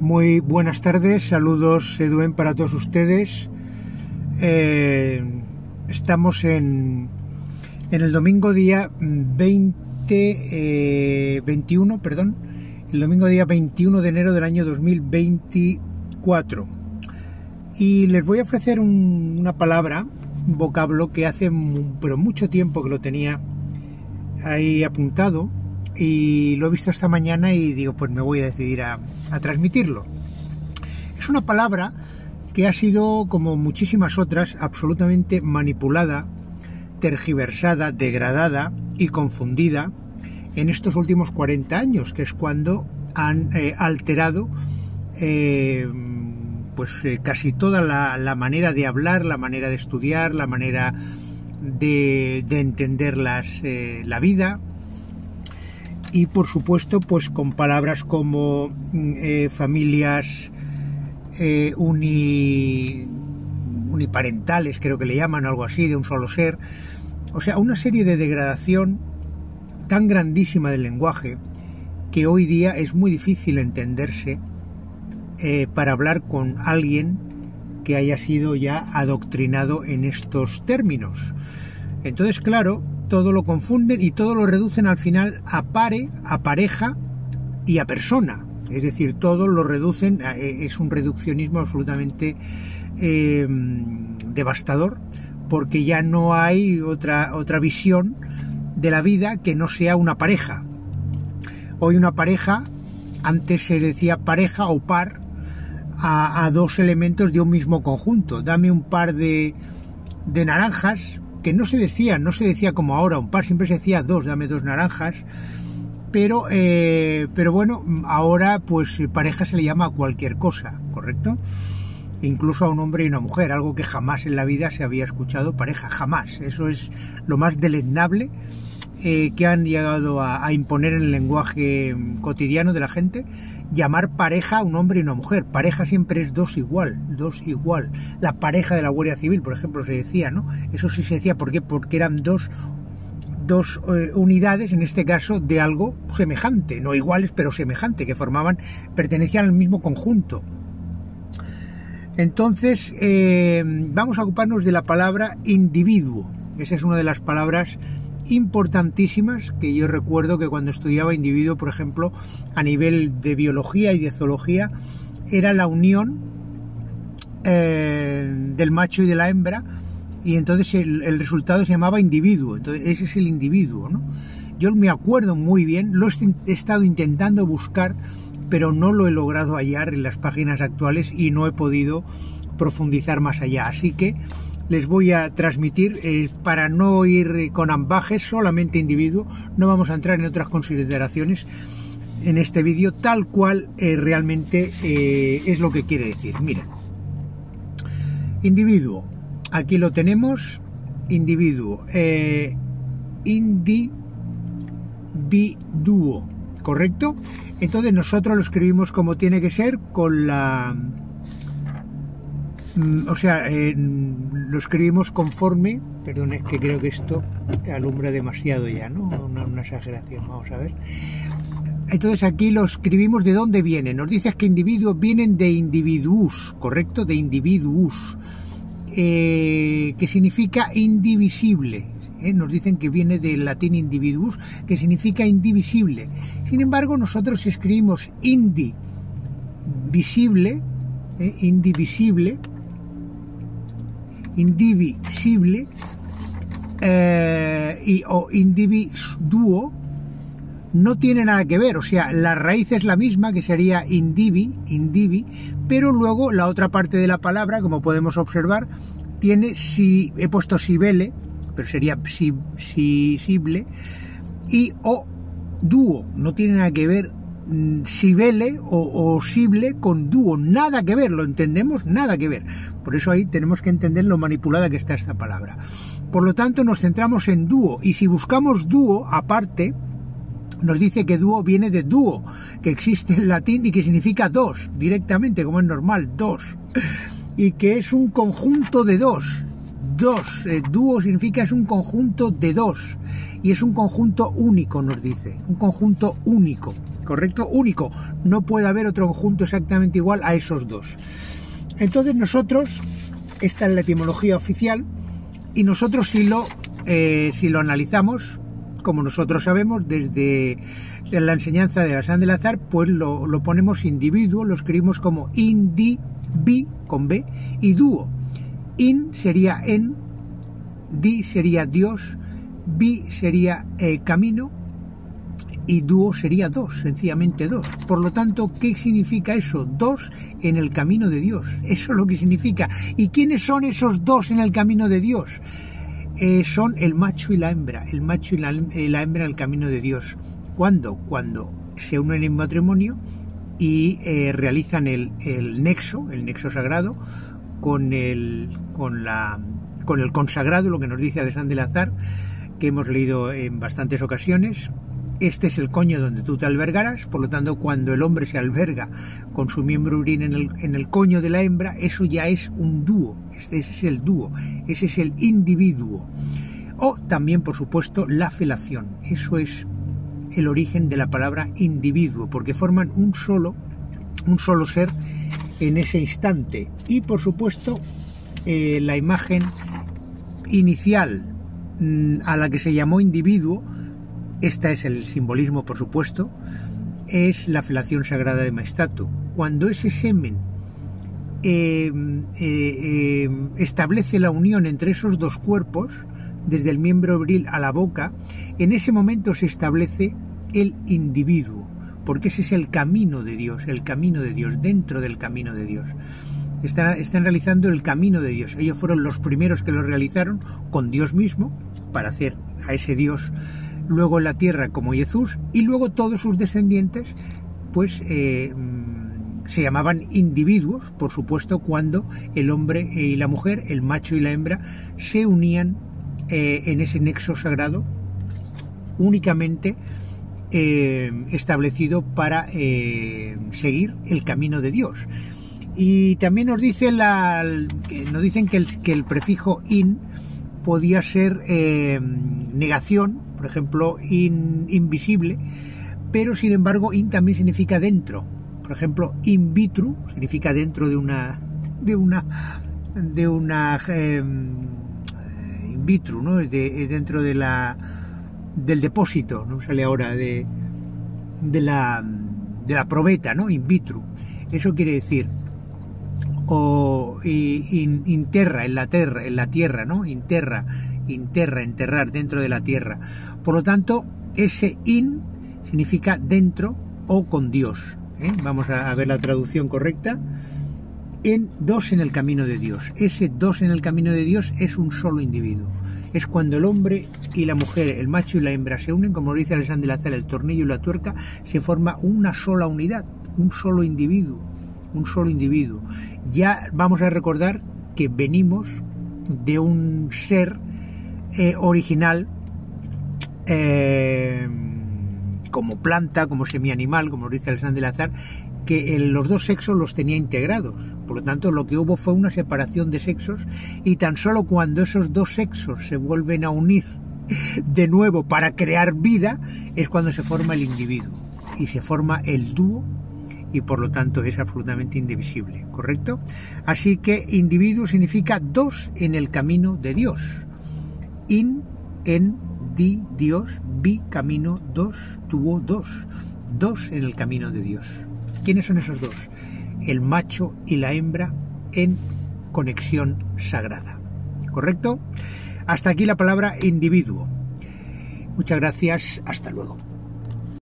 Muy buenas tardes, saludos Eduen para todos ustedes. Estamos en el domingo día 21, el domingo día 21 de enero del año 2024. Y les voy a ofrecer una palabra, un vocablo que hace mucho tiempo que lo tenía ahí apuntado. Y lo he visto esta mañana y digo, pues me voy a decidir a transmitirlo. Es una palabra que ha sido, como muchísimas otras, absolutamente manipulada, tergiversada, degradada y confundida en estos últimos 40 años, que es cuando han alterado casi toda la manera de hablar, la manera de estudiar, la manera de entender la vida. Y por supuesto, pues con palabras como familias uniparentales, creo que le llaman, algo así, de un solo ser. O sea, una serie de degradación tan grandísima del lenguaje que hoy día es muy difícil entenderse para hablar con alguien que haya sido ya adoctrinado en estos términos. Entonces, claro, todo lo confunden y todo lo reducen al final a pareja y a persona. Es decir, todo lo reducen, es un reduccionismo absolutamente devastador, porque ya no hay otra visión de la vida que no sea una pareja. Hoy una pareja, antes se decía pareja o par a dos elementos de un mismo conjunto. Dame un par de naranjas, que no se decía como ahora un par, siempre se decía dos, dame dos naranjas, pero bueno, ahora pues pareja se le llama a cualquier cosa, ¿correcto? Incluso a un hombre y una mujer, algo que jamás en la vida se había escuchado pareja, jamás. Eso es lo más deleznable que han llegado a imponer en el lenguaje cotidiano de la gente, llamar pareja a un hombre y una mujer. Pareja siempre es dos igual. La pareja de la Guardia Civil, por ejemplo, se decía, ¿no? Eso sí se decía, ¿por qué? Porque eran dos unidades, en este caso, de algo semejante, no iguales, pero semejante, que pertenecían al mismo conjunto. Entonces, vamos a ocuparnos de la palabra individuo. Esa es una de las palabras importantísimas que yo recuerdo que cuando estudiaba individuo, por ejemplo, a nivel de biología y de zoología, era la unión del macho y de la hembra, y entonces el resultado se llamaba individuo. Entonces ese es el individuo, ¿no? Yo me acuerdo muy bien, lo he estado intentando buscar, pero no lo he logrado hallar en las páginas actuales y no he podido profundizar más allá, así que les voy a transmitir, para no ir con ambajes, solamente individuo. No vamos a entrar en otras consideraciones en este vídeo, tal cual realmente es lo que quiere decir. Mira, individuo, aquí lo tenemos, individuo, individuo, ¿correcto? Entonces nosotros lo escribimos como tiene que ser, con la... lo escribimos conforme, perdón, es que creo que esto alumbra demasiado ya, ¿no? Una exageración, vamos a ver. Entonces aquí lo escribimos de dónde viene. Nos dices que individuos vienen de individuus, ¿correcto? De individuus, que significa indivisible. Nos dicen que viene del latín individuus, que significa indivisible. Sin embargo, nosotros escribimos indivisible, o individuo, no tiene nada que ver. O sea, la raíz es la misma, que sería indivi, pero luego la otra parte de la palabra, como podemos observar, tiene, he puesto sibele, pero sería sible, y o dúo, no tiene nada que ver sibele o sible con dúo, nada que ver, ¿lo entendemos? Nada que ver. Por eso ahí tenemos que entender lo manipulada que está esta palabra. Por lo tanto, nos centramos en dúo, y si buscamos dúo aparte, nos dice que dúo viene de dúo, que existe en latín y que significa dos, directamente, como es normal, dos, y que es un conjunto de dos. Dúo significa es un conjunto de dos, y es un conjunto único, nos dice, un conjunto único. ¿correcto? Único, no puede haber otro conjunto exactamente igual a esos dos. Entonces nosotros, esta es la etimología oficial, y nosotros si lo analizamos, como nosotros sabemos, desde la enseñanza de Hassan de Lazare, pues lo ponemos individuo, lo escribimos como bi con B, y dúo. In sería en, di sería Dios, bi sería camino, y dúo sería dos, sencillamente dos. Por lo tanto, ¿qué significa eso? Dos en el camino de Dios. Eso es lo que significa. ¿Y quiénes son esos dos en el camino de Dios? Son el macho y la hembra. El macho y la hembra en el camino de Dios. ¿Cuándo? Cuando se unen en matrimonio y realizan el nexo sagrado con el consagrado, lo que nos dice Hassan de Lazare, que hemos leído en bastantes ocasiones. Este es el coño donde tú te albergarás. Por lo tanto, cuando el hombre se alberga con su miembro viril en el coño de la hembra, eso ya es un dúo. Ese es el dúo, ese es el individuo. O también, por supuesto, la felación. Eso es el origen de la palabra individuo, porque forman un solo ser en ese instante. Y por supuesto, la imagen inicial a la que se llamó individuo, esta es el simbolismo, por supuesto, es la felación sagrada de Maestato. Cuando ese semen establece la unión entre esos dos cuerpos, desde el miembro viril a la boca, en ese momento se establece el individuo, porque ese es el camino de Dios, dentro del camino de Dios. Están realizando el camino de Dios. Ellos fueron los primeros que lo realizaron con Dios mismo, para hacer a ese Dios luego en la tierra como Jesús, y luego todos sus descendientes pues se llamaban individuos, por supuesto, cuando el hombre y la mujer, el macho y la hembra, se unían en ese nexo sagrado únicamente establecido para seguir el camino de Dios. Y también nos dicen que el prefijo in podía ser negación, por ejemplo, invisible, pero sin embargo in también significa dentro. Por ejemplo, in vitro significa dentro de una in vitro, ¿no? Dentro del depósito, no sale ahora, de la probeta, ¿no? In vitro. Eso quiere decir, o interra, en la tierra, ¿no? Enterrar dentro de la tierra. Por lo tanto, ese in significa dentro o con Dios. Vamos a ver la traducción correcta. Dos en el camino de Dios. Ese dos en el camino de Dios es un solo individuo. Es cuando el hombre y la mujer, el macho y la hembra se unen, como lo dice Hassan de Lazare, el tornillo y la tuerca, se forma una sola unidad, un solo individuo. Ya vamos a recordar que venimos de un ser original, como planta, como semianimal, como lo dice Hassan de Lazare, que los dos sexos los tenía integrados. Por lo tanto, lo que hubo fue una separación de sexos, y tan solo cuando esos dos sexos se vuelven a unir de nuevo para crear vida, es cuando se forma el individuo y se forma el dúo, y por lo tanto es absolutamente indivisible, ¿correcto? Así que individuo significa dos en el camino de Dios. In, en, di, Dios, bi, camino, dos, tuvo, dos en el camino de Dios. ¿Quiénes son esos dos? El macho y la hembra en conexión sagrada, ¿correcto? Hasta aquí la palabra individuo. Muchas gracias, hasta luego.